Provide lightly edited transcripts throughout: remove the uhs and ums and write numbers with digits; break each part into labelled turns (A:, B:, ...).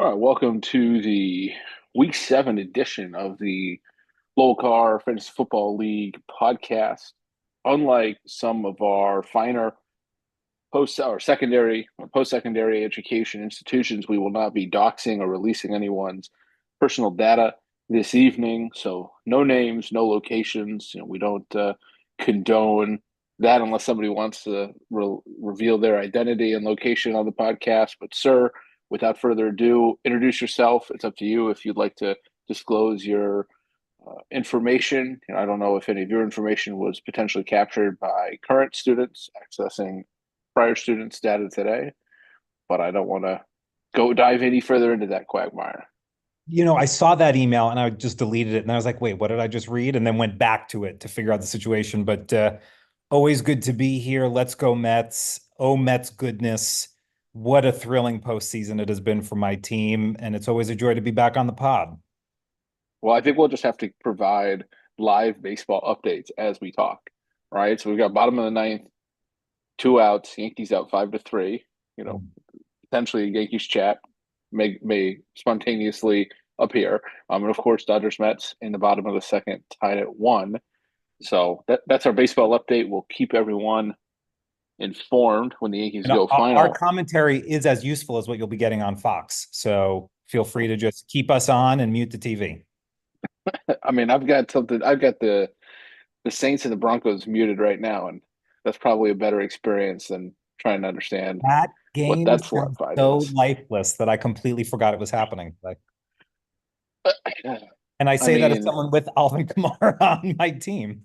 A: All right, welcome to the Week 7 edition of the Low Car Fantasy Football League podcast. Unlike some of our finer post or secondary or post-secondary education institutions, we will not be doxing or releasing anyone's personal data this evening. So no names, no locations. We don't condone that unless somebody wants to reveal their identity and location on the podcast. But sir, without further ado, introduce yourself. It's up to you if you'd like to disclose your information. I don't know if any of your information was potentially captured by current students accessing prior students' data today, but I don't want to go dive any further into that quagmire.
B: I saw that email and I just deleted it. And I was like, wait, what did I just read? And then went back to it to figure out the situation. But always good to be here. Let's go, Mets. Oh, Mets goodness. What a thrilling postseason it has been for my team. And it's always a joy to be back on the pod.
A: Well, I think we'll just have to provide live baseball updates as we talk, right? So we've got bottom of the ninth, two outs, Yankees out 5-3. You know, potentially Yankees chat may spontaneously appear. And of course, Dodgers Mets in the bottom of the second, tied at 1. So that's our baseball update. We'll keep everyone informed when the Yankees
B: And
A: go
B: our
A: final.
B: commentary is as useful as what you'll be getting on Fox. So feel free to just keep us on and mute the TV.
A: I mean, I've got something. I've got the Saints and the Broncos muted right now, and that's probably a better experience than trying to understand
B: That
A: what
B: game
A: that
B: sounds
A: slap fight
B: so
A: is.
B: lifeless that I completely forgot it was happening. And I
A: I
B: say that as
A: mean,
B: someone with Alvin Kamara on my team.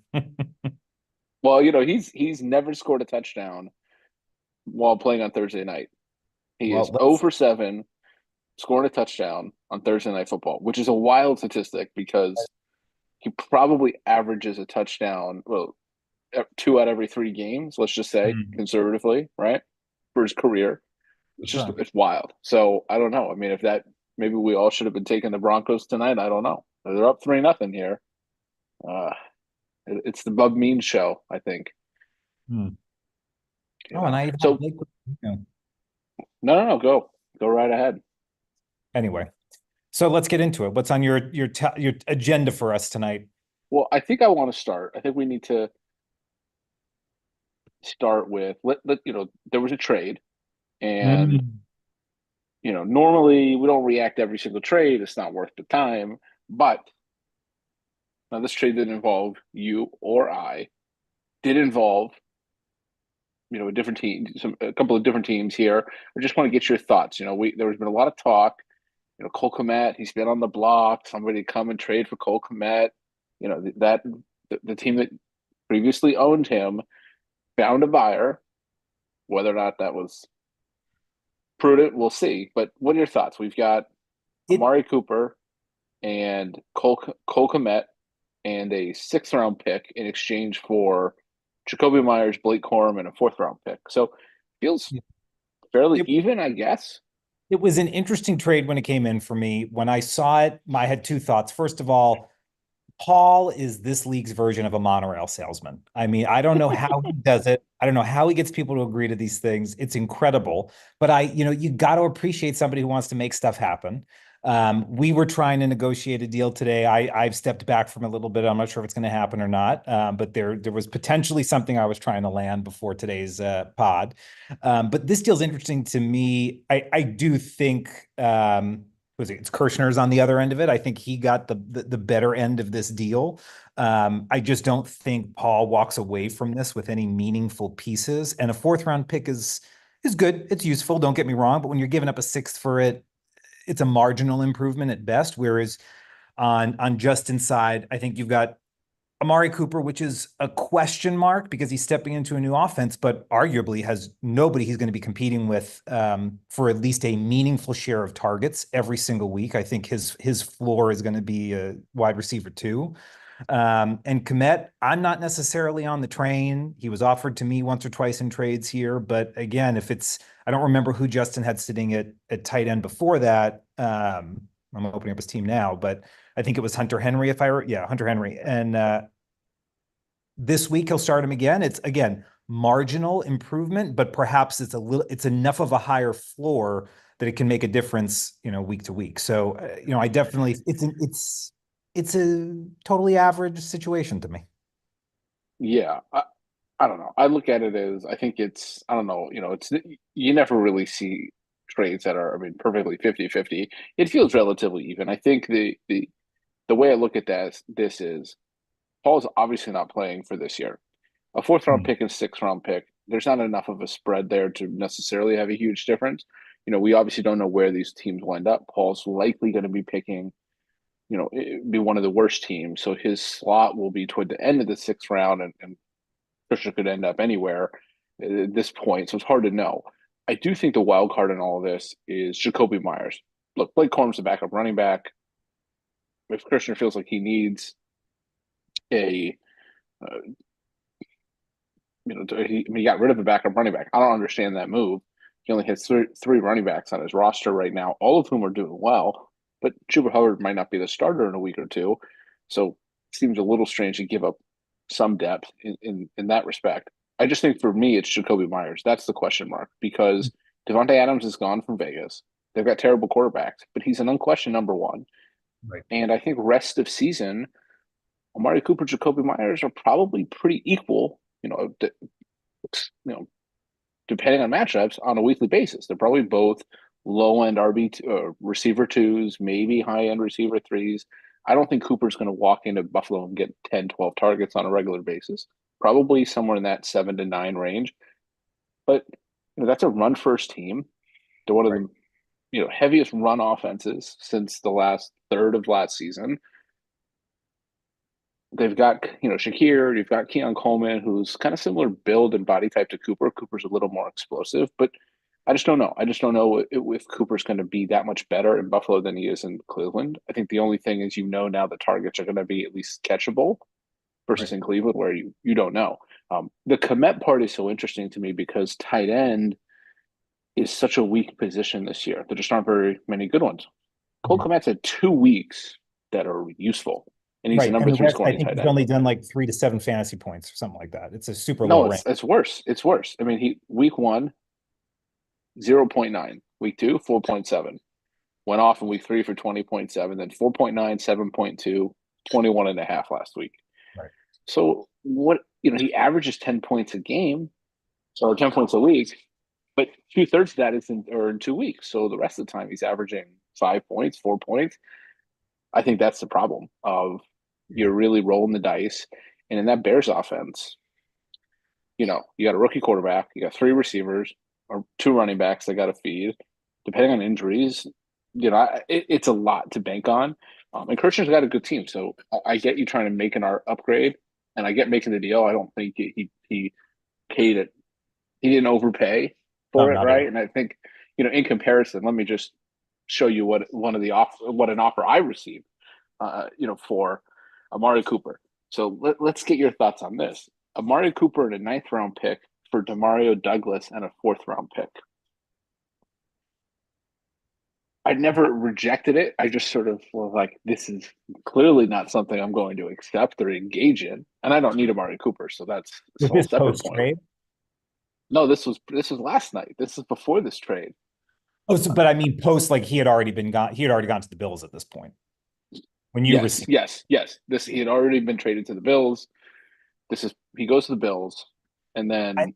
A: well, he's never scored a touchdown while playing on Thursday night. He
B: Well,
A: is 0 for 7 scoring a touchdown on Thursday Night Football, which is a wild statistic because he probably averages a touchdown, well, 2 out of every 3 games, let's just say conservatively, right? For his career.
B: sure.
A: It's wild. So I don't know. I mean, if that maybe we all should have been taking the Broncos tonight. I don't know. They're up 3-0 here. Uh, it's the Bub Mean show, I think.
B: Hmm.
A: You
B: Oh, and
A: know.
B: I have
A: So
B: Blake.
A: no, go right ahead.
B: Anyway, so let's get into it. What's on your agenda for us tonight?
A: Well, I think I want to start. I think we need to start with let there was a trade, and
B: Mm.
A: normally we don't react to every single trade. It's not worth the time. But now this trade didn't involve you or I. Did involve a different team, a couple of different teams here. I just want to get your thoughts. There has been a lot of talk. Cole Kmet, he's been on the block. Somebody come and trade for Cole Kmet. That the team that previously owned him found a buyer. Whether or not that was prudent, we'll see. But what are your thoughts? We've got
B: It
A: Amari Cooper and Cole Kmet and a sixth round pick in exchange for Jacoby Myers, Blake Corum, and a fourth round pick. So feels fairly
B: it
A: even, I guess.
B: it was an interesting trade when it came in for me. When I saw it, I had two thoughts. First of all, Paul is this league's version of a monorail salesman. I mean, I don't know how he does it. I don't know how he gets people to agree to these things. It's incredible. But you got to appreciate somebody who wants to make stuff happen. We were trying to negotiate a deal today. I've stepped back from a little bit. I'm not sure if it's going to happen or not. But there was potentially something I was trying to land before today's pod. But this deal's interesting to me. I do think was it? It's Kirshner's on the other end of it. I think he got the better end of this deal. I just don't think Paul walks away from this with any meaningful pieces. And a fourth round pick is good. It's useful. Don't get me wrong. But when you're giving up a sixth for it, it's a marginal improvement at best. Whereas on Justin's side, I think you've got Amari Cooper, which is a question mark because he's stepping into a new offense, but arguably has nobody he's going to be competing with for at least a meaningful share of targets every single week. I think his floor is going to be a wide receiver too. And Komet, I'm not necessarily on the train. He was offered to me once or twice in trades here, but again, I don't remember who Justin had sitting at tight end before that. I'm opening up his team now, but I think it was Hunter Henry. Hunter Henry, and this week he'll start him again. It's again marginal improvement, but perhaps it's enough of a higher floor that it can make a difference, week to week. So, I definitely it's a totally average situation to me.
A: Yeah, I don't know. I look at it as I think it's I don't know, it's you never really see trades that are I mean perfectly 50-50. It feels relatively even. I think the way I look at this is Paul's obviously not playing for this year. A fourth round
B: Hmm.
A: pick and sixth round pick, there's not enough of a spread there to necessarily have a huge difference. We obviously don't know where these teams wind up. Paul's likely going to be picking, be one of the worst teams. So his slot will be toward the end of the sixth round, and Christian could end up anywhere at this point. So it's hard to know. I do think the wild card in all of this is Jacoby Myers. Look, Blake Corum's the backup running back. If Christian feels like he needs a uh, he got rid of a backup running back. I don't understand that move. He only has three running backs on his roster right now, all of whom are doing well. But Chuba Hubbard might not be the starter in a week or two, so it seems a little strange to give up some depth in that respect. I just think for me, it's Jacoby Myers. That's the question mark because Devontae Adams is gone from Vegas. They've got terrible quarterbacks, but he's an unquestioned number one.
B: Right.
A: And I think rest of season, Amari Cooper, Jacoby Myers are probably pretty equal. You know, depending on matchups on a weekly basis. They're probably both low end RB receiver twos, maybe high end receiver threes. I don't think Cooper's going to walk into Buffalo and get 10, 12 targets on a regular basis. Probably somewhere in that 7 to 9 range. But that's a run first team. They're one of
B: Right.
A: the heaviest run offenses since the last third of last season. They've got Shakir, you've got Keon Coleman, who's kind of similar build and body type to Cooper. Cooper's a little more explosive, but I just don't know. I just don't know if Cooper's going to be that much better in Buffalo than he is in Cleveland. I think the only thing is now the targets are going to be at least catchable versus
B: Right.
A: in Cleveland where you don't know. The Komet part is so interesting to me because tight end is such a weak position this year. There just aren't very many good ones. Cole
B: Mhm.
A: Komet's had 2 weeks that are useful, and he's the
B: Right. And
A: number
B: the
A: three
B: rest, I
A: scoring
B: think
A: tight
B: he's
A: end.
B: only done like 3 to 7 fantasy points or something like that. It's a super low
A: No,
B: rank.
A: it's worse. It's worse. I mean, he week one, 0.9. Week two, 4.7. Went off in week three for 20.7, then 4.9, 7.2, 21.5 last week.
B: Right.
A: So he averages 10 points a game or 10 points a week, but 2/3 of that is in 2 weeks. So the rest of the time he's averaging 5 points, 4 points. I think that's the problem of
B: Yeah.
A: you're really rolling the dice. And in that Bears offense, you got a rookie quarterback, you got three receivers or two running backs that got to feed. Depending on injuries, it's a lot to bank on. And Christian's got a good team, so I get you trying to make an upgrade, and I get making the deal. I don't think he paid it. He didn't overpay
B: Oh,
A: for it,
B: not at
A: right?
B: all.
A: And I think in comparison, let me just show you what an offer I received, for Amari Cooper. So let's get your thoughts on this. Amari Cooper and a ninth round pick for Demario Douglas and a fourth round pick. I never rejected it. I just sort of was like, this is clearly not something I'm going to accept or engage in. And I don't need Amari Cooper, so that's
B: With
A: a whole
B: this
A: separate
B: post
A: point.
B: trade.
A: No, this was last night. This is before this trade.
B: Oh, so, but I mean, post like he had already gone to the Bills at this point when you
A: Yes,
B: received.
A: yes, yes. This he had already been traded to the Bills. He goes to the Bills, and
B: I,
A: then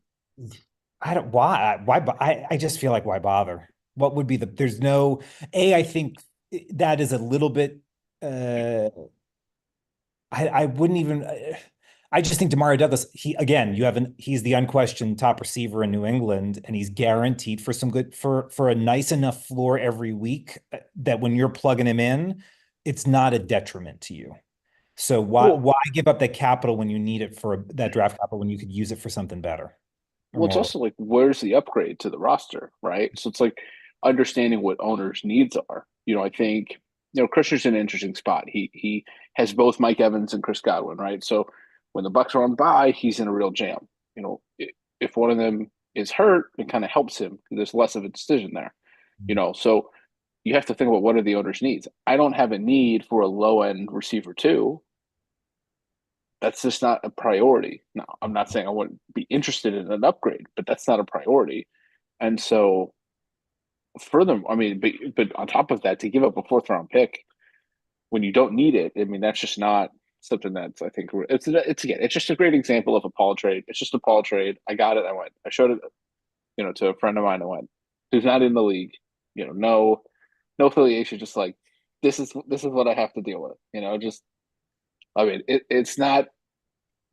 B: I don't I just feel like why bother? What would be there's no I think that is a little bit uh I wouldn't even I just think Demario Douglas, he's the unquestioned top receiver in New England, and he's guaranteed for some good for a nice enough floor every week that when you're plugging him in, it's not a detriment to you. So
A: well,
B: why give up that capital when you need it for that draft capital when you could use it for something better or
A: Well, it's
B: more?
A: also like where's the upgrade to the roster, right? So it's like understanding what owners' needs are. I think Christian's in an interesting spot. He has both Mike Evans and Chris Godwin, right? So when the Bucks are on bye, he's in a real jam. If one of them is hurt, it kind of helps him because there's less of a decision there. So you have to think about what are the owners' needs. I don't have a need for a low end receiver too. That's just not a priority. Now, I'm not saying I wouldn't be interested in an upgrade, but that's not a priority. And so further, I mean, but on top of that, to give up a fourth round pick when you don't need it, I mean, that's just not something that's, I think, it's again, it's just a great example of a Paul trade. It's just a Paul trade. I got it. I went. I showed it, to a friend of mine. I went, who's not in the league. No affiliation. Just like this is what I have to deal with. Just I mean, it's not.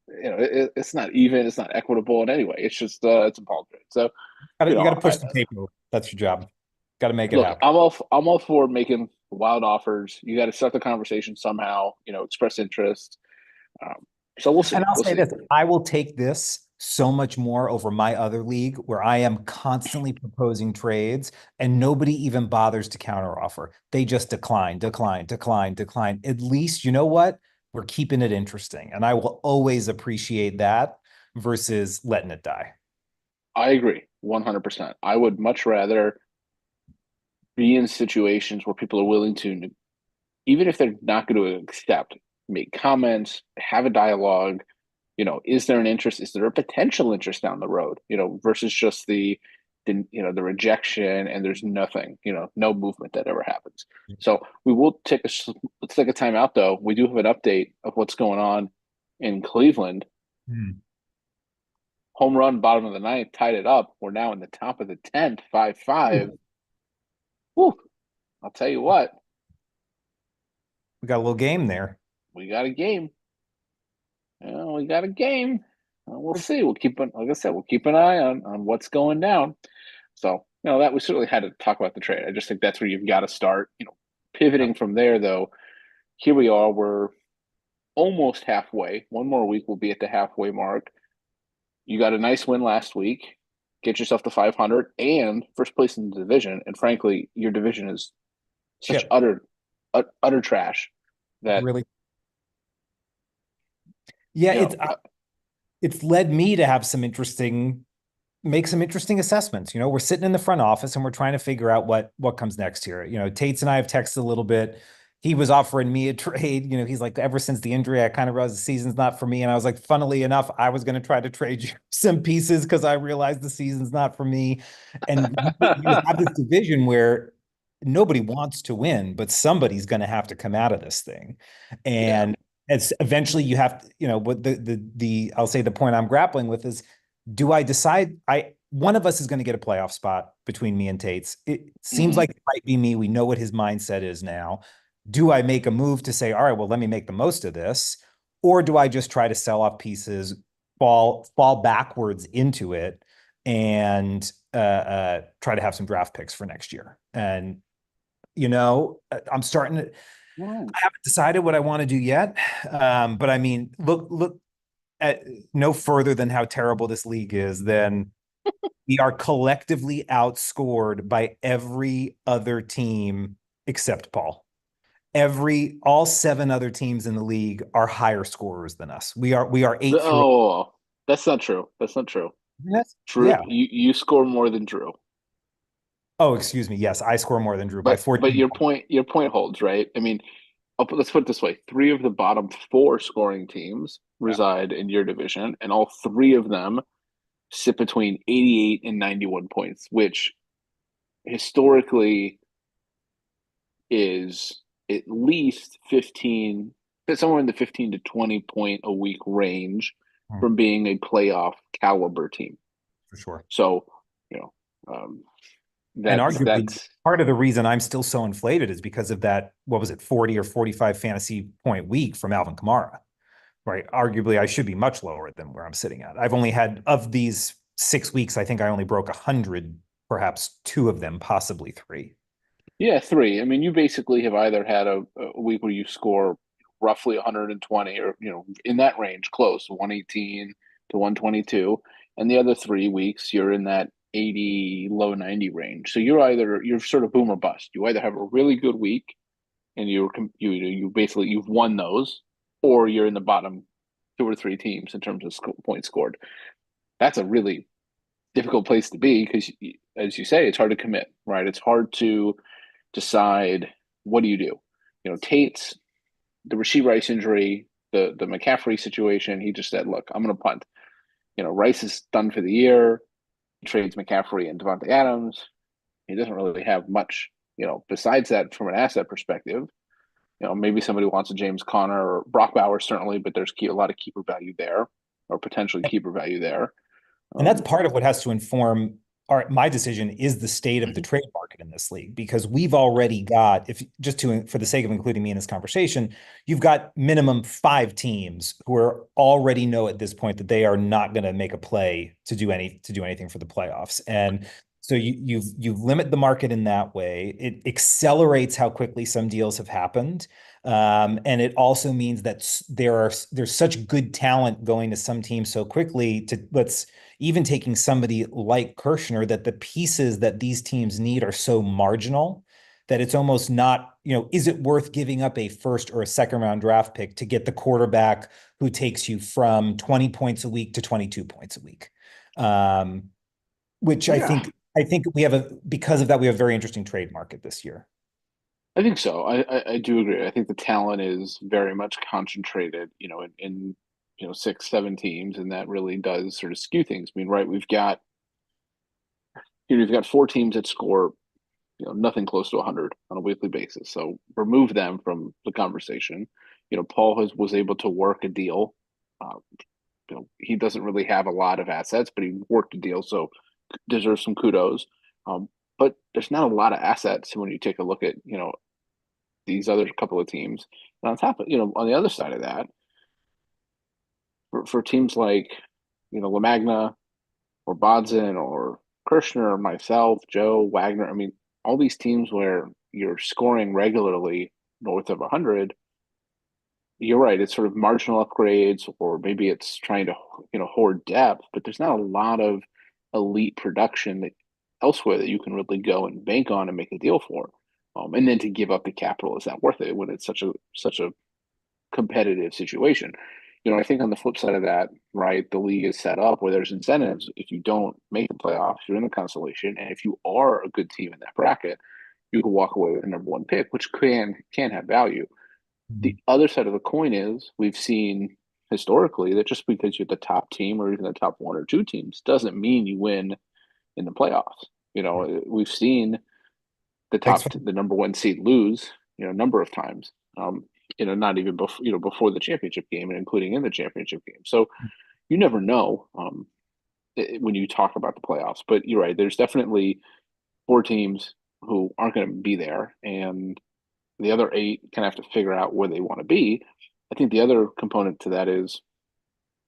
A: It's not even. It's not equitable in any way. It's just it's a Paul trade. So
B: You got to push the paper. That's your job. Got to make it
A: look,
B: happen.
A: I'm all for making wild offers. You got to start the conversation somehow. Express interest. Um, so we'll
B: And
A: see.
B: I'll
A: We'll
B: say
A: see.
B: this, I will take this so much more over my other league where I am constantly proposing trades and nobody even bothers to counteroffer. They just decline, decline, decline, decline. At least, you know what? We're keeping it interesting. And I will always appreciate that versus letting it die.
A: I agree 100%. I would much rather be in situations where people are willing to, even if they're not going to accept, make comments, have a dialogue. Is there an interest? Is there a potential interest down the road? Versus just the rejection and there's nothing. No movement that ever happens. So let's take a time out though. We do have an update of what's going on in Cleveland.
B: Hmm.
A: Home run, bottom of the ninth, tied it up. We're now in the top of the 10th, 5-5. Whew, I'll tell you what,
B: We got a little game there.
A: we got a game. We got a game. We'll see. Like I said, we'll keep an eye on what's going down. So, that we certainly had to talk about the trade. I just think that's where you've got to start.
B: Yep.
A: Pivoting from there, though, here we are. We're almost halfway. One more week, we'll be at the halfway mark. You got a nice win last week. Get yourself to 500 and first place in the division. And frankly, your division is such
B: Chip,
A: utter trash that
B: really. Yeah,
A: you know.
B: it's led me to have some interesting make some interesting assessments. We're sitting in the front office and we're trying to figure out what comes next here. Tates and I have texted a little bit. He was offering me a trade. He's like, ever since the injury, I kind of realized the season's not for me. And I was like, funnily enough, I was going to try to trade you some pieces because I realized the season's not for me. And you have this division where nobody wants to win, but somebody's going to have to come out of this thing.
A: Yeah.
B: And it's eventually you have to, what the I'll say the point I'm grappling with is, do I decide one of us is going to get a playoff spot between me and Tate's? It seems
A: Mm-hmm.
B: like it might be me. We know what his mindset is now. Do I make a move to say, all right, well, let me make the most of this? Or do I just try to sell off pieces, fall backwards into it, and try to have some draft picks for next year? And I'm starting to.
A: Right.
B: I haven't decided what I want to do yet, but I mean, look at no further than how terrible this league is, then we are collectively outscored by every other team except Paul. All seven other teams in the league are higher scorers than us. We are 8 through 8.
A: Oh, that's not true. That's not true.
B: Yes.
A: Drew,
B: Yeah.
A: you score more than Drew.
B: Oh, excuse me. Yes, I score more than Drew by
A: But
B: 14 points.
A: your point holds, right? I mean, let's put it this way: three of the bottom four scoring teams
B: Yeah,
A: reside in your division, and all three of them sit between 88 and 91 points, which historically is at least 15, somewhere in the 15 to 20 point a week range from being a playoff caliber team.
B: for sure.
A: So, you know, um,
B: And arguably,
A: that's
B: part of the reason I'm still so inflated is because of that, what was it, 40 or 45 fantasy point week from Alvin Kamara, right? Arguably, I should be much lower than where I'm sitting at. I've only had, of these 6 weeks, I think I only broke 100, perhaps two of them, possibly three.
A: yeah, three. I mean, you basically have either had a week where you score roughly 120 or, in that range, close, 118 to 122. And the other 3 weeks, you're in that 80, low 90 range. So you're sort of boom or bust. You either have a really good week and you basically you've won those, or you're in the bottom two or three teams in terms of points scored. That's a really difficult place to be because, as you say, it's hard to commit, right? It's hard to decide what do you do. Tate's the Rasheed Rice injury, the McCaffrey situation. He just said, "Look, I'm going to punt." Rice is done for the year. He trades McCaffrey and Devontae Adams. He doesn't really have much, besides that from an asset perspective. Maybe somebody wants a James Conner or Brock Bowers, certainly, but there's a lot of keeper value there, or potentially keeper value there.
B: And that's
A: Um,
B: part of what has to inform my decision is the state of the trade market in this league, because we've already got, if just to for the sake of including me in this conversation, you've got minimum 5 teams who are already know at this point that they are not going to make a play to do anything for the playoffs. And so you limit the market in that way. It accelerates how quickly some deals have happened. And it also means that there's such good talent going to some teams so quickly to let's even taking somebody like Kirshner, that the pieces that these teams need are so marginal that it's almost not, is it worth giving up a first or a second round draft pick to get the quarterback who takes you from 20 points a week to 22 points a week? Which
A: yeah,
B: I think because of that, we have a very interesting trade market this year.
A: I think so. I do agree. I think the talent is very much concentrated, in 6, 7 teams, and that really does sort of skew things. I mean, right, we've got 4 teams that score, nothing close to 100 on a weekly basis. So remove them from the conversation. Paul was able to work a deal. Uh, he doesn't really have a lot of assets, but he worked a deal, so deserves some kudos. Um, but there's not a lot of assets when you take a look at these other couple of teams. And on top of on the other side of that, for teams like Lamagna or Bodson or Kirshner or myself, Joe Wagner, I mean, all these teams where you're scoring regularly north of 100, you're right. It's sort of marginal upgrades, or maybe it's trying to hoard depth, but there's not a lot of elite production elsewhere that you can really go and bank on and make a deal for. And then to give up the capital, is that worth it when it's such a competitive situation? I think on the flip side of that, right, the league is set up where there's incentives. If you don't make the playoffs, you're in the consolation, and if you are a good team in that bracket, you can walk away with a number one pick, which can have value. The other side of the coin is we've seen historically that just because you're the top team or even the top 1 or 2 teams doesn't mean you win in the playoffs. We've seen
B: Thanks for
A: the number one seed lose, a number of times. Not even before the championship game and including in the championship game. So you never know when you talk about the playoffs. But you're right. There's definitely 4 teams who aren't going to be there, and the other 8 kind of have to figure out where they want to be. I think the other component to that is,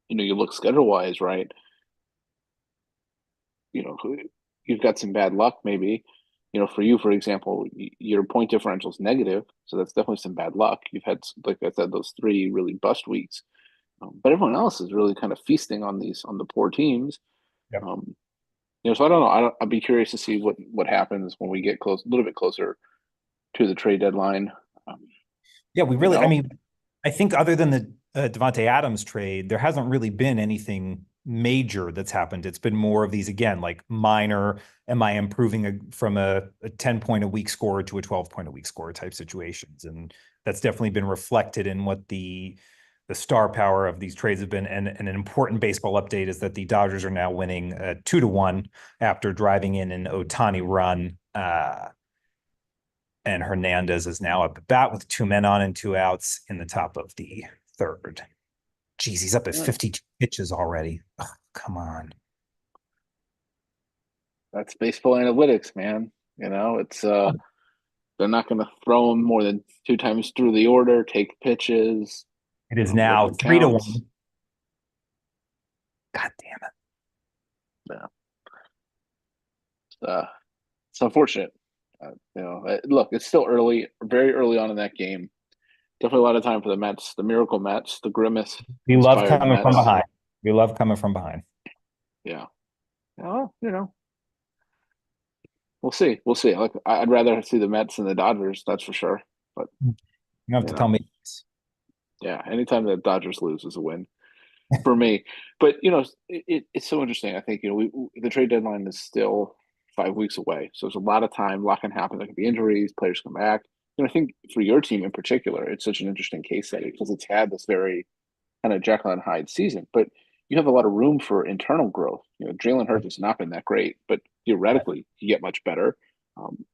A: you look schedule wise, right? You know, you've got some bad luck, maybe. For you, for example, your point differential is negative, so that's definitely some bad luck. You've had, like I said, those 3 really bust weeks, but everyone else is really kind of feasting on the poor teams.
B: Yep.
A: So I don't know. I'd be curious to see what happens when we get a little bit closer to the trade deadline. Um,
B: Yeah, I
A: no,
B: mean, I think other than the Devontae Adams trade, there hasn't really been anything major that's happened. It's been more of these, again, like minor, am I improving from a 10 point a week score to a 12 point a week score type situations. And that's definitely been reflected in what the star power of these trades have been. And an important baseball update is that the Dodgers are now winning 2-1 after driving in an Ohtani run. And Hernandez is now up at bat with 2 men on and 2 outs in the top of the third. Geez, he's up at
A: yeah,
B: 52 pitches already. Oh, come on.
A: that's baseball analytics, man. It's they're not going to throw him more than 2 times through the order, take pitches,
B: It is
A: work
B: now
A: the
B: three to
A: counts.
B: one. God damn it.
A: Yeah, it's unfortunate. Look, it's still early, very early on in that game. Definitely a lot of time for the Mets, the miracle Mets, the grimace
B: We love
A: inspired
B: coming from
A: Mets.
B: behind. We love coming from behind.
A: Yeah. Well, we'll see. We'll see. Like, I'd rather see the Mets than the Dodgers, that's for sure. But
B: You don't have
A: you
B: to tell
A: know,
B: me.
A: yeah, anytime the Dodgers lose is a win for me. But it's so interesting. I think the trade deadline is still 5 weeks away, so there's a lot of time. A lot can happen. There could be injuries, players come back. I think for your team in particular, it's such an interesting case study because it's had this very kind of Jekyll and Hyde season, but you have a lot of room for internal growth. Jalen Hurts has not been that great, but theoretically, he get much better. Um,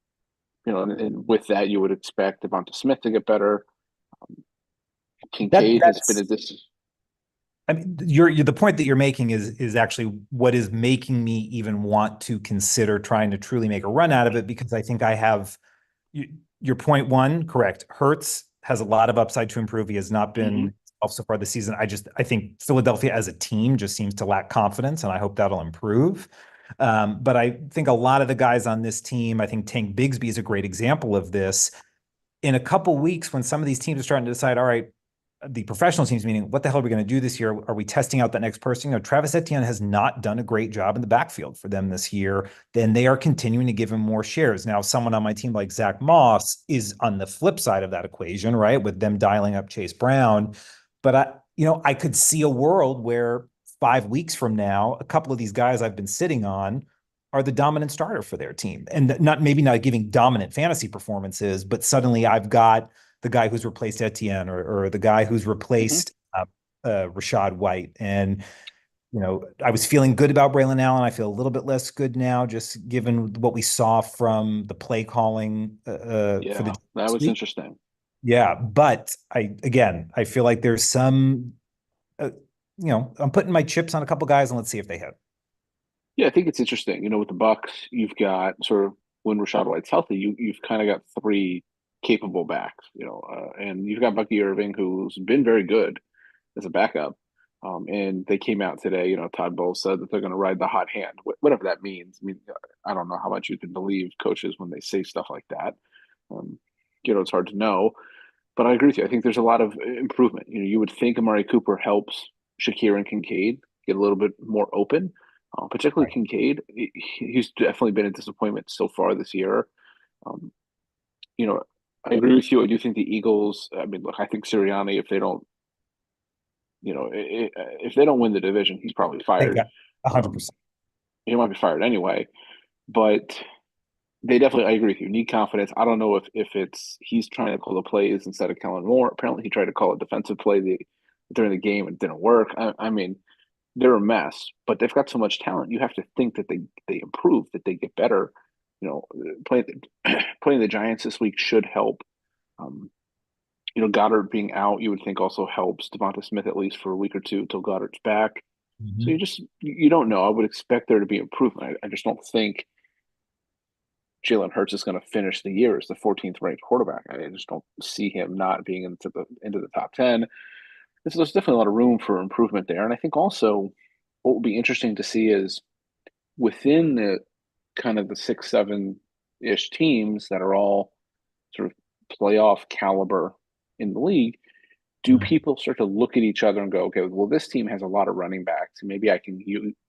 A: and with that, you would expect Devonta Smith to get better.
B: That
A: Kincaid has been
B: that's
A: a dis.
B: I mean, you're the point that you're making is actually what is making me even want to consider trying to truly make a run out of it because I think I have your point one correct. Hertz has a lot of upside to improve. He has not
A: Mhm.
B: been off so far this season. I think Philadelphia as a team just seems to lack confidence, and I hope that'll improve. But I think a lot of the guys on this team, I think Tank Bigsby is a great example of this. In a couple weeks, when some of these teams are starting to decide, all right, the professional teams, meaning what the hell are we going to do this year? Are we testing out that next person? Travis Etienne has not done a great job in the backfield for them this year. Then they are continuing to give him more shares. Now, someone on my team like Zach Moss is on the flip side of that equation, right? With them dialing up Chase Brown. But I could see a world where 5 weeks from now, a couple of these guys I've been sitting on are the dominant starter for their team. And maybe not giving dominant fantasy performances, but suddenly I've got the guy who's replaced Etienne or the guy who's
A: Mhm.
B: replaced Rashad White. And, I was feeling good about Braylon Allen. I feel a little bit less good now, just given what we saw from the play calling for the
A: Yeah, that was
B: week.
A: interesting.
B: Yeah. But I feel like there's some, uh, I'm putting my chips on a couple guys and let's see if they hit.
A: Yeah, I think it's interesting. With the Bucks, you've got sort of when Rashad White's healthy, you've kind of got three capable backs. And you've got Bucky Irving, who's been very good as a backup. And they came out today. Todd Bowles said that they're going to ride the hot hand, whatever that means. I mean, I don't know how much you can believe coaches when they say stuff like that. Um, it's hard to know. But I agree with you. I think there's a lot of improvement. You would think Amari Cooper helps Shakir and Kincaid get a little bit more open, particularly
B: Right.
A: Kincaid. He's definitely been a disappointment so far this year. Um, you know, I agree with you. I do think the Eagles. I mean, look, I think Sirianni, if they don't, if they don't win the division, he's probably
B: Thank
A: fired.
B: God.
A: Um,
B: 100%.
A: he might be fired anyway. But they definitely, I agree with you, need confidence. I don't know if it's he's trying to call the plays instead of Kellen Moore. Apparently, he tried to call a defensive play during the game and it didn't work. I mean, they're a mess, but they've got so much talent. You have to think that they improve, that they get better. Playing playing the Giants this week should help. Um, Goddard being out, you would think also helps Devonta Smith at least for a week or two until Goddard's back. So
B: Mhm.
A: you don't know. I would expect there to be improvement. I just don't think Jalen Hurts is going to finish the year as the 14th ranked quarterback. I just don't see him not being into the top 10. So there's definitely a lot of room for improvement there. And I think also what will be interesting to see is within the kind of the 6, 7 ish teams that are all sort of playoff caliber in the league, do
B: Mhm.
A: people start to look at each other and go, okay, well, this team has a lot of running backs. Maybe I can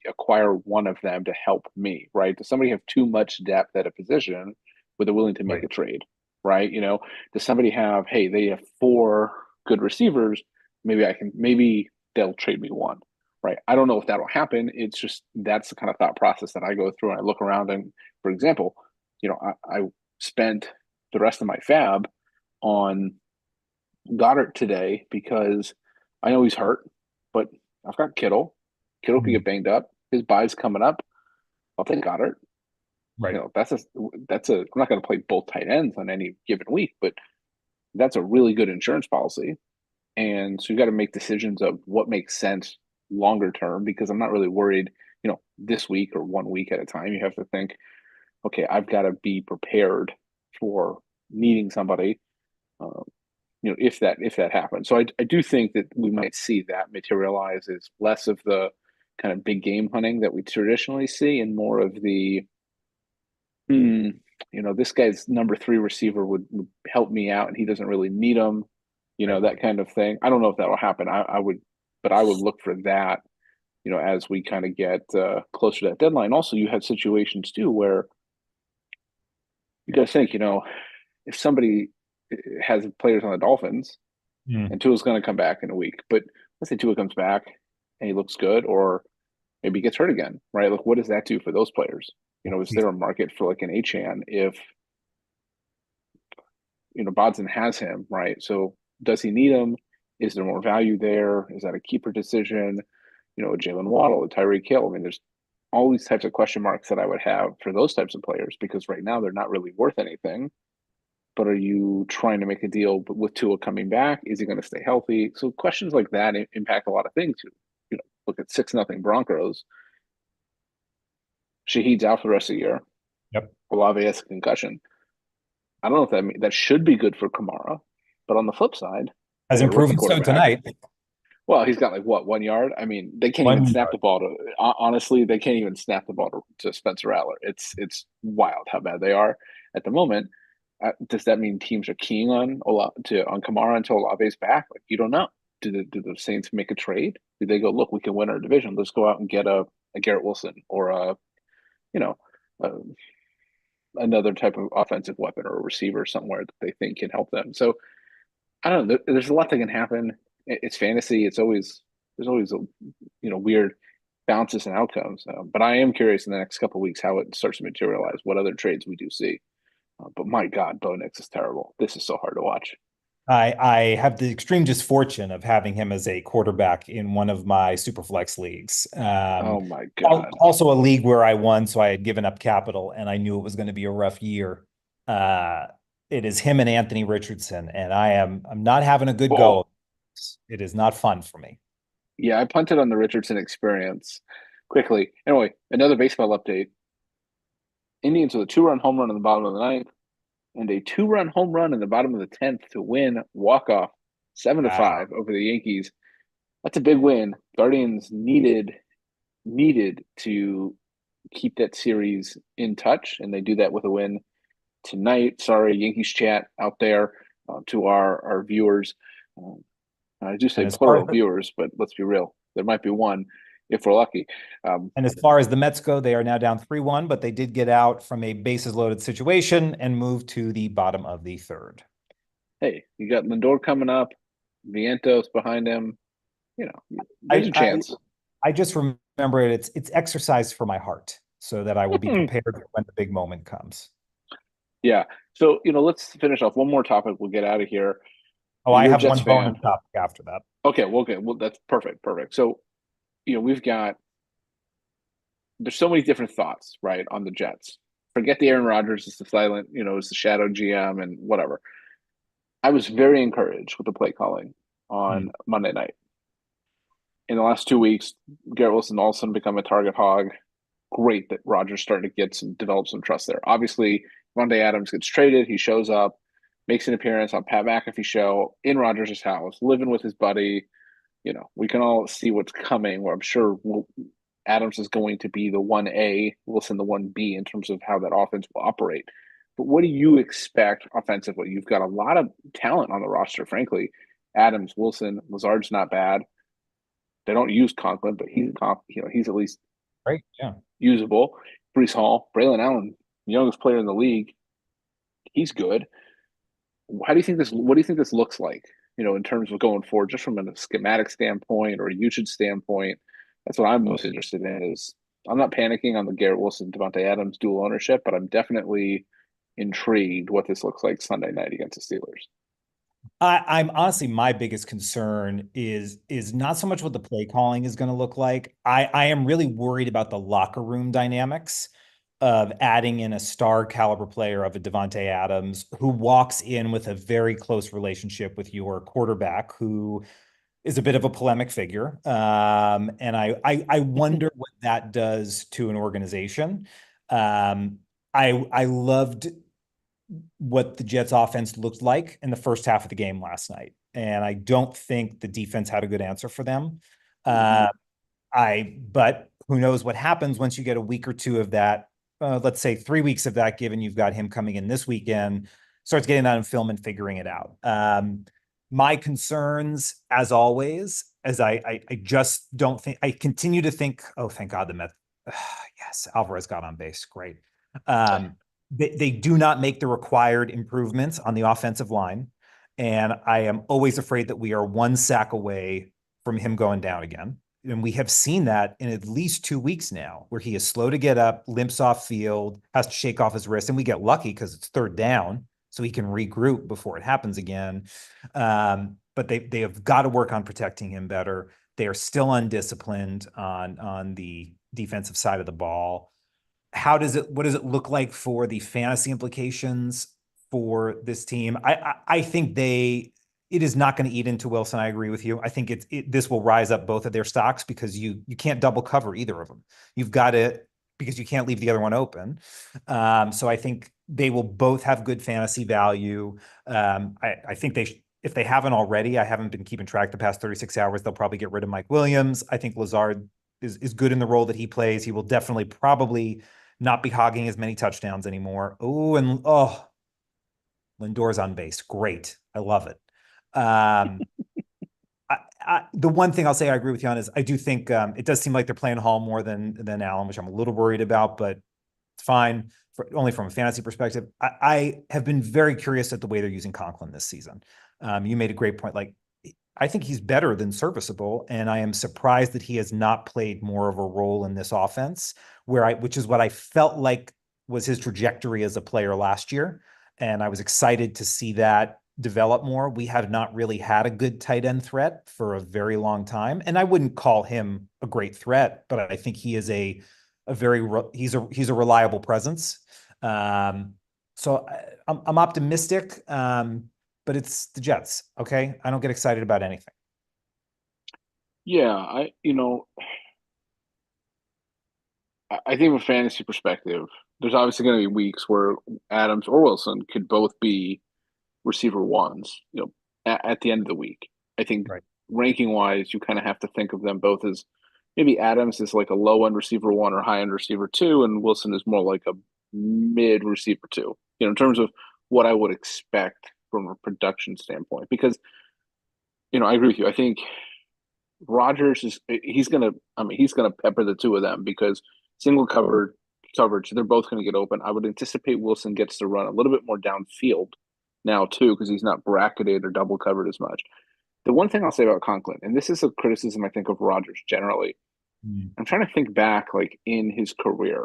A: acquire one of them to help me, right? Does somebody have too much depth at a position where they're willing to make
B: Right.
A: a trade, right? Does somebody have, hey, they have 4 good receivers. Maybe they'll trade me one, right? I don't know if that'll happen. It's just that's the kind of thought process that I go through. And I look around and, for example, I spent the rest of my fab on Goddard today because I know he's hurt, but I've got Kittle. Kittle could
B: Mhm.
A: get banged up. His bye's coming up. I'll take Goddard.
B: Right.
A: That's a. I'm not going to play both tight ends on any given week, but that's a really good insurance policy. And so you got to make decisions of what makes sense longer term because I'm not really worried. This week or one week at a time. You have to think, okay, I've got to be prepared for needing somebody. Uh, if that happens. So I do think that we might see that materialize as less of the kind of big game hunting that we traditionally see and more of the hmm, this guy's number 3 receiver would help me out and he doesn't really need him,
B: Right.
A: that kind of thing. I don't know if that'll happen. I would look for that, as we kind of get closer to that deadline. Also, you have situations too where you got to think, if somebody has players on the Dolphins
B: Mm.
A: and Tua's going to come back in a week. But let's say Tua comes back and he looks good, or maybe he gets hurt again, right? Like, what does that do for those players? Is there a market for like an Achan if Bodson has him, right? So does he need him? Is there more value there? Is that a keeper decision? A Jalen Waddle, a Tyreek Hill. I mean, there's all these types of question marks that I would have for those types of players because right now they're not really worth anything. But are you trying to make a deal with Tua coming back? Is he going to stay healthy? So questions like that impact a lot of things. Look at 6-0 Broncos. Shahid's out for the rest of the year.
B: Yep.
A: Olave has a concussion. I don't know if that should be good for Kamara, but on the flip side, they got
B: Hasn't
A: a rookie
B: proven so
A: quarterback.
B: tonight.
A: Well, he's got like what 1 yard. I mean, they can't even
B: 1 yard.
A: snap the ball to. Honestly, they can't even snap the ball to Spencer Rattler. It's wild how bad they are at the moment. Does that mean teams are keying on Kamara until Olave's back? Like you don't know. Do the Saints make a trade? Do they go look? We can win our division. Let's go out and get a Garrett Wilson or you know a, another type of offensive weapon or a receiver somewhere that they think can help them. So I don't know. There's a lot that can happen. It's fantasy. There's always a weird bounces and outcomes. But I am curious in the next couple of weeks how it starts to materialize. What other trades we do see. But my God, Bo Nix is terrible. This is so hard to watch.
B: I have the extreme misfortune of having him as a quarterback in one of my Superflex leagues.
A: Oh my God.
B: Also a league where I won, so I had given up capital, and I knew it was going to be a rough year. Uh, it is him and Anthony Richardson, and I'm not having a good
A: Oh
B: go. It is not fun for me.
A: yeah, I punted on the Richardson experience quickly. Anyway, another baseball update. Indians with a 2-run home run in the bottom of the ninth and a 2-run home run in the bottom of the 10th to win walk off 7-5
B: Wow.
A: over the Yankees. That's a big win. Guardians needed to keep that series in touch, and they do that with a win tonight. Sorry, Yankees chat out there to our viewers. I do
B: And
A: say
B: as far as
A: plural viewers, but let's be real. There might be one if we're lucky.
B: And as far as the Mets go, they are now down 3-1, but they did get out from a bases loaded situation and move to the bottom of the third.
A: Hey, you got Lindor coming up, Vientos behind him. There's
B: I
A: a
B: I,
A: chance.
B: I just remember it. It's exercise for my heart so that I will be prepared when the big moment comes.
A: Yeah. So, let's finish off one more topic. We'll get out of here.
B: Oh, I
A: You're a
B: have
A: Jets
B: one bonus
A: fan.
B: topic after that.
A: Okay. Well, okay. Well, that's perfect. Perfect. So, we've got, there's so many different thoughts, right, on the Jets. Forget the Aaron Rodgers is the silent, is the shadow GM and whatever. I was very encouraged with the play calling
B: Hmm.
A: on Monday night. In the last 2 weeks, Garrett Wilson all of a sudden become a target hog. Great that Rodgers started to develop some trust there. Obviously, Monday Adams gets traded. He shows up, makes an appearance on Pat McAfee show in Rodgers' house, living with his buddy. We can all see what's coming. Where I'm sure Adams is going to be the 1A, Wilson the 1B in terms of how that offense will operate. But what do you expect offensively? You've got a lot of talent on the roster, frankly. Adams, Wilson, Lazard's not bad. They don't use Conklin, but he's at least
B: Great. Yeah.
A: usable. Brees Hall, Braylon Allen, youngest player in the league. He's good. How do you think this? What do you think this looks like? In terms of going forward, just from a schematic standpoint or a usage standpoint. That's what I'm most interested in. Is I'm not panicking on the Garrett Wilson, Devontae Adams dual ownership, but I'm definitely intrigued what this looks like Sunday night against the Steelers.
B: I'm honestly, my biggest concern is not so much what the play calling is going to look like. I am really worried about the locker room dynamics of adding in a star caliber player of a Devontae Adams who walks in with a very close relationship with your quarterback, who is a bit of a polemic figure. And I wonder what that does to an organization. Um, I loved what the Jets offense looked like in the first half of the game last night. And I don't think the defense had a good answer for them.
A: Mm-hmm.
B: Uh, but who knows what happens once you get a week or two of that, let's say 3 weeks of that, given you've got him coming in this weekend, starts getting that in film and figuring it out. My concerns, as always, as I just don't think, I continue to think, oh, thank God the Mets, yes, Alvarez got on base. Great. They do not make the required improvements on the offensive line. And I am always afraid that we are one sack away from him going down again. And we have seen that in at least 2 weeks now, where he is slow to get up, limps off field, has to shake off his wrist. And we get lucky because it's third down, so he can regroup before it happens again. But they have got to work on protecting him better. They are still undisciplined on the defensive side of the ball. What does it look like for the fantasy implications for this team? I think it is not going to eat into Wilson. I agree with you. I think this will rise up both of their stocks because you can't double cover either of them. You've got to, because you can't leave the other one open. So I think they will both have good fantasy value. I think if they haven't already, I haven't been keeping track the past 36 hours, they'll probably get rid of Mike Williams. I think Lazard is good in the role that he plays. He will definitely probably not be hogging as many touchdowns anymore. Lindor's on base. Great. I love it. The one thing I'll say I agree with you on is I do think it does seem like they're playing Hall more than Allen, which I'm a little worried about, but it's fine only from a fantasy perspective. I have been very curious at the way they're using Conklin this season. You made a great point. Like, I think he's better than serviceable, and I am surprised that he has not played more of a role in this offense, which is what I felt like was his trajectory as a player last year. And I was excited to see that develop more. We have not really had a good tight end threat for a very long time, and I wouldn't call him a great threat, but I think he is he's a reliable presence. So I'm optimistic. But it's the Jets. Okay. I don't get excited about anything.
A: Yeah, I think from a fantasy perspective, there's obviously going to be weeks where Adams or Wilson could both be receiver ones, at the end of the week. I think
B: Right.
A: ranking wise, you kind of have to think of them both as maybe Adams is like a low end receiver one or high end receiver two, and Wilson is more like a mid receiver two, in terms of what I would expect from a production standpoint. Because, I agree with you. I think Rogers he's gonna pepper the two of them because single coverage, they're both gonna get open. I would anticipate Wilson gets to run a little bit more downfield now too, because he's not bracketed or double covered as much. The one thing I'll say about Conklin, and this is a criticism I think of Rogers generally,
B: Mm.
A: I'm trying to think back like in his career.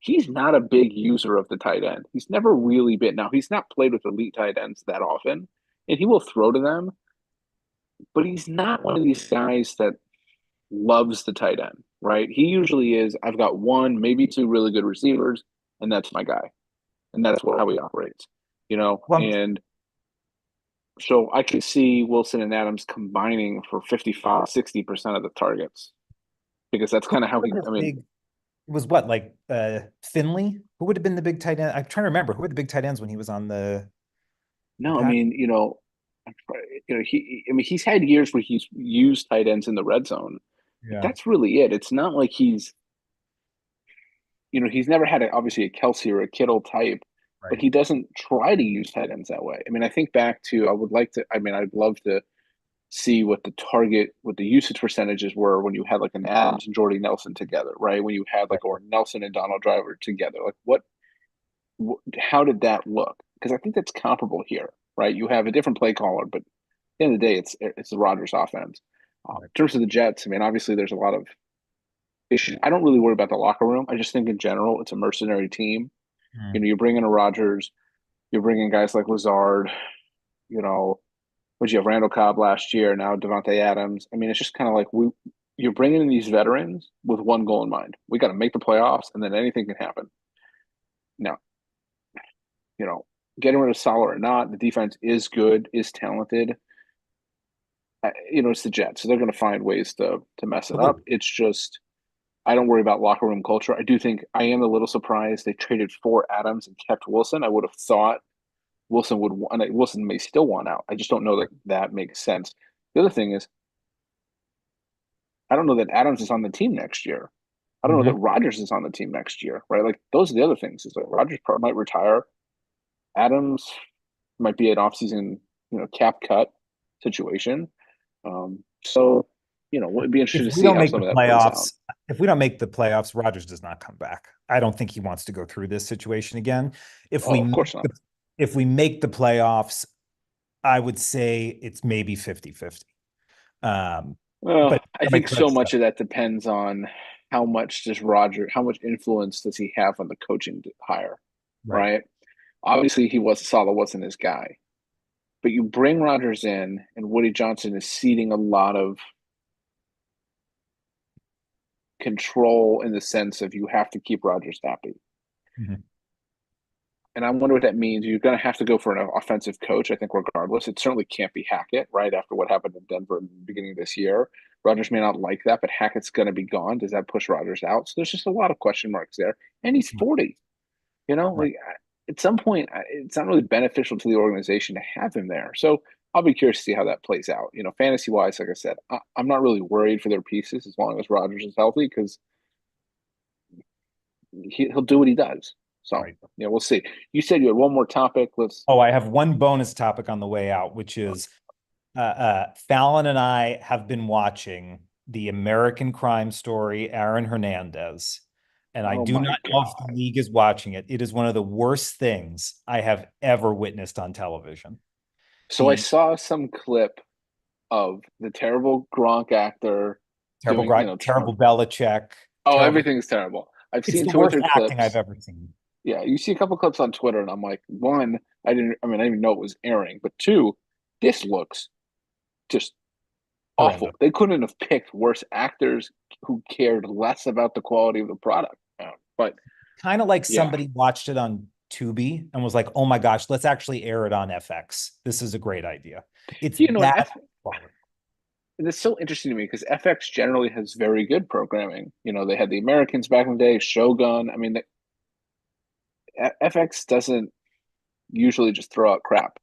A: He's not a big user of the tight end. He's never really been. Now he's not played with elite tight ends that often, and he will throw to them, but he's not one of these guys that loves the tight end, right? He usually is, I've got one, maybe two really good receivers, and that's my guy. And that's how he operates,
B: Well,
A: And so I could see Wilson and Adams combining for 55, 60% of the targets because that's kind of how
B: his
A: I mean,
B: big was what, like Finley? Who would have been the big tight end? I'm trying to remember who were the big tight ends when he was on the
A: no, I
B: pack.
A: mean, he's had years where he's used tight ends in the red zone, but
B: Yeah.
A: that's really it. It's not like he's never had obviously a Kelsey or a Kittle type, but
B: Right.
A: he doesn't try to use tight ends that way. I mean, I think back to I'd love to see what the usage percentages were when you had like an Adams and Jordy Nelson together, right? When you had
B: Right.
A: or Nelson and Donald Driver together, like how did that look? Because I think that's comparable here, right? You have a different play caller, but at the end of the day, it's the Rodgers offense. In
B: Right.
A: terms of the Jets, I mean, obviously there's a lot of issues. I don't really worry about the locker room. I just think in general, it's a mercenary team.
B: Mm.
A: You bring in a Rodgers, you're bringing guys like Lazard, you know, would you have Randall Cobb last year, now Devontae Adams. I mean, it's just kind of like you're bringing in these veterans with one goal in mind. We got to make the playoffs, and then anything can happen. Now, you know, getting rid of Salah or not, the defense is good, is talented. It's the Jets, so they're going to find ways to mess it up.
B: Absolutely.
A: It's just I don't worry about locker room culture. I do think I am a little surprised they traded for Adams and kept Wilson. I would have thought Wilson would want. Wilson may still want out. I just don't know that that makes sense. The other thing is, I don't know that Adams is on the team next year. I don't know that
B: Hmm.
A: Rodgers is on the team next year, right? Like those are the other things. Is like Rodgers might retire. Adams might be an offseason, cap cut situation. So, it'd be
B: If
A: interesting to
B: we
A: see
B: don't
A: how
B: make
A: some
B: the
A: of that plays out.
B: playoffs, if we don't make the playoffs, Rodgers does not come back. I don't think he wants to go through this situation again. If
A: Oh,
B: we
A: of
B: make
A: course not.
B: the, if we make the playoffs, I would say it's maybe 50-50.
A: Well,
B: But
A: I
B: don't make
A: think
B: the
A: so
B: playoffs,
A: much of that depends on how much influence does he have on the coaching hire,
B: right.
A: right? Obviously, Salah wasn't his guy, but you bring Rodgers in, and Woody Johnson is ceding a lot of control in the sense of you have to keep Rodgers happy.
B: Mhm.
A: And I wonder what that means. You're going to have to go for an offensive coach, I think, regardless. It certainly can't be Hackett, right? After what happened in Denver in the beginning of this year. Rodgers may not like that, but Hackett's going to be gone. Does that push Rodgers out? So there's just a lot of question marks there. And he's 40.
B: Right.
A: Like at some point, it's not really beneficial to the organization to have him there. So I'll be curious to see how that plays out. Fantasy wise, like I said, I'm not really worried for their pieces as long as Rodgers is healthy because he'll do what he does. So
B: Right.
A: we'll see. You said you had one more topic. Let's.
B: Oh, I have one bonus topic on the way out, which is Fallon and I have been watching the American Crime Story, Aaron Hernandez. And I
A: Oh
B: do
A: my
B: not know if the
A: God.
B: league is watching it. It is one of the worst things I have ever witnessed on television.
A: So I
B: The
A: saw some clip of the terrible Gronk actor
B: terrible,
A: doing,
B: terrible Belichick,
A: oh,
B: terrible.
A: everything's terrible. I've
B: It's
A: seen
B: the
A: two or
B: worst
A: three
B: acting I've
A: clips.
B: ever seen.
A: Yeah, you see a couple clips on Twitter, and I'm like, one, I didn't even know it was airing, but two, this looks just awful.
B: Horrendous.
A: They couldn't have picked worse actors who cared less about the quality of the product. But
B: Kind of like
A: yeah,
B: somebody watched it on Tubi and was like, oh my gosh, let's actually air it on FX. This is a great idea. It's
A: and
B: that quality.
A: it's so interesting to me because FX generally has very good programming. They had the Americans back in the day, Shogun. I mean, FX doesn't usually just throw out crap.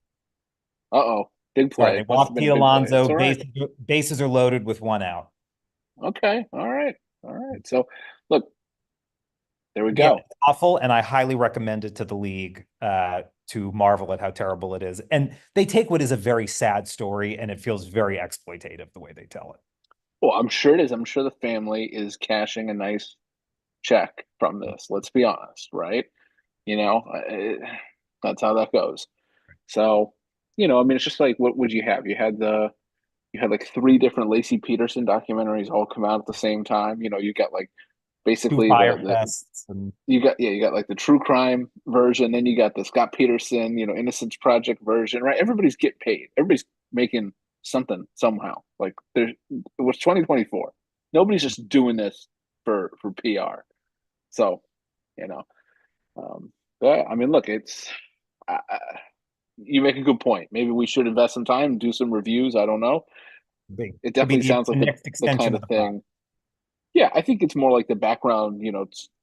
A: Uh-oh, big
B: Sorry, they
A: play. Must have
B: walked
A: been
B: Pete
A: a big play.
B: Alonso.
A: It's all right.
B: Bases are loaded with one out.
A: Okay, all right, all right. So, look, there we
B: Yeah,
A: go.
B: it's awful, and I highly recommend it to the league to marvel at how terrible it is. And they take what is a very sad story, and it feels very exploitative the way they tell it.
A: Well, I'm sure it is. I'm sure the family is cashing a nice check from this. Let's be honest, right? You know, it, that's how that goes. So, I mean, it's just like what would you have? You had like three different Lacey Peterson documentaries all come out at the same time. You got like
B: Two
A: basically
B: fire
A: the
B: fests and
A: you got like the true crime version, then you got the Scott Peterson, Innocence Project version, right? Everybody's get paid. Everybody's making something somehow. Like it was 2024. Nobody's just doing this for PR. So, you know, yeah, I mean, look, you make a good point. Maybe we should invest some time, do some reviews. I don't know.
B: big.
A: It
B: Could be
A: definitely sounds
B: the
A: like
B: next
A: the
B: extension
A: kind
B: of
A: of
B: the pod.
A: thing. Yeah, I think it's more like the background,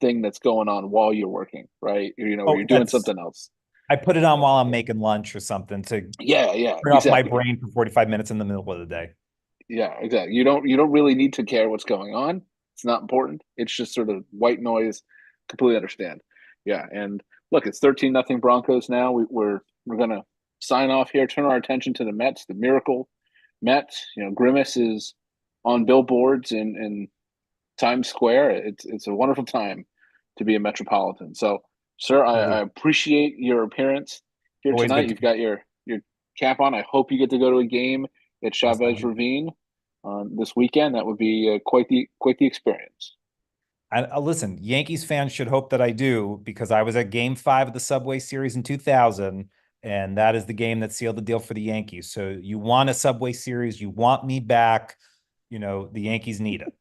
A: thing that's going on while you're working, right? Or
B: Oh,
A: you're doing
B: that's
A: something else.
B: I put it on while I'm making lunch or something to
A: Yeah, yeah,
B: turn off my
A: exactly.
B: brain for 45 minutes in the middle of the day.
A: Yeah, exactly. You don't really need to care what's going on. It's not important. It's just sort of white noise. Completely understand. Yeah, and look, it's 13-0 Broncos now. We're gonna sign off here. Turn our attention to the Mets, the miracle Mets. Grimace is on billboards in Times Square. It's a wonderful time to be a Metropolitan. So, sir, I appreciate your appearance here
B: Always
A: tonight.
B: good
A: You've got your cap on. I hope you get to go to a game at Chavez
B: to
A: Ravine this weekend. That would be quite the experience.
B: listen, Yankees fans should hope that I do because I was at game 5 of the Subway Series in 2000, and that is the game that sealed the deal for the Yankees. So you want a Subway Series, you want me back, the Yankees need it.